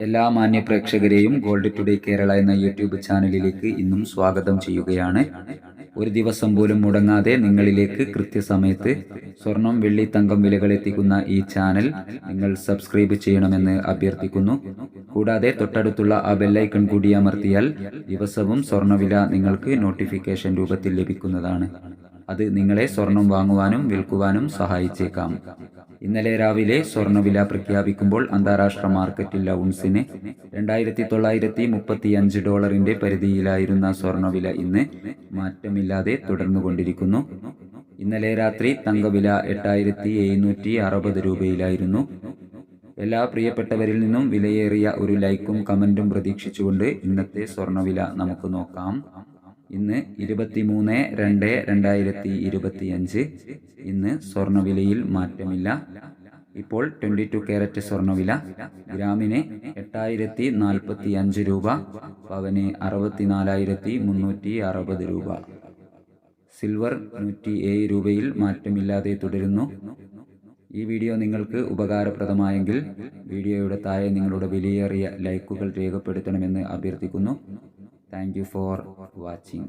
എല്ലാ മാന്യ പ്രേക്ഷകരെയും gold today Kerala എന്ന യൂട്യൂബ് ചാനലിലേക്ക് ഇന്നും സ്വാഗതം ചെയ്യുകയാണ്. ഒരു ദിവസം പോലും മുടങ്ങാതെ നിങ്ങളിലേക്ക് കൃത്യസമയത്ത് സ്വർണം, വെള്ളി, തങ്കം വിലകൾ എത്തിക്കുന്ന ഈ ചാനൽ നിങ്ങൾ സബ്സ്ക്രൈബ് ചെയ്യണമെന്ന് അഭ്യർത്ഥിക്കുന്നു. കൂടാതെ തൊട്ടടുത്തുള്ള ആ ബെല്ലൈക്കൺ കൂടി അമർത്തിയാൽ ദിവസവും സ്വർണ്ണവില നിങ്ങൾക്ക് നോട്ടിഫിക്കേഷൻ രൂപത്തിൽ ലഭിക്കുന്നതാണ്. അത് നിങ്ങളെ സ്വർണം വാങ്ങുവാനും വിൽക്കുവാനും സഹായിച്ചേക്കാം. ഇന്നലെ രാവിലെ സ്വർണ്ണവില പ്രഖ്യാപിക്കുമ്പോൾ അന്താരാഷ്ട്ര മാർക്കറ്റിൽ ഔൺസിന് $2935 പരിധിയിലായിരുന്ന സ്വർണ്ണവില ഇന്ന് മാറ്റമില്ലാതെ തുടർന്നുകൊണ്ടിരിക്കുന്നു. ഇന്നലെ രാത്രി തങ്കവില 8760 രൂപയിലായിരുന്നു. എല്ലാ പ്രിയപ്പെട്ടവരിൽ നിന്നും വിലയേറിയ ഒരു ലൈക്കും കമൻറ്റും പ്രതീക്ഷിച്ചുകൊണ്ട് ഇന്നത്തെ സ്വർണ്ണവില നമുക്ക് നോക്കാം. ഇന്ന് 23/2/2025. ഇന്ന് സ്വർണ്ണവിലയിൽ മാറ്റമില്ല. ഇപ്പോൾ 22 കാരറ്റ് സ്വർണ്ണവില ഗ്രാമിന് 8045 രൂപ, പവന് 64,360 രൂപ. സിൽവർ 107 രൂപയിൽ മാറ്റമില്ലാതെ തുടരുന്നു. ഈ വീഡിയോ നിങ്ങൾക്ക് ഉപകാരപ്രദമായെങ്കിൽ വീഡിയോയുടെ താഴെ നിങ്ങളുടെ വിലയേറിയ ലൈക്കുകൾ രേഖപ്പെടുത്തണമെന്ന് അഭ്യർത്ഥിക്കുന്നു. Thank you for watching.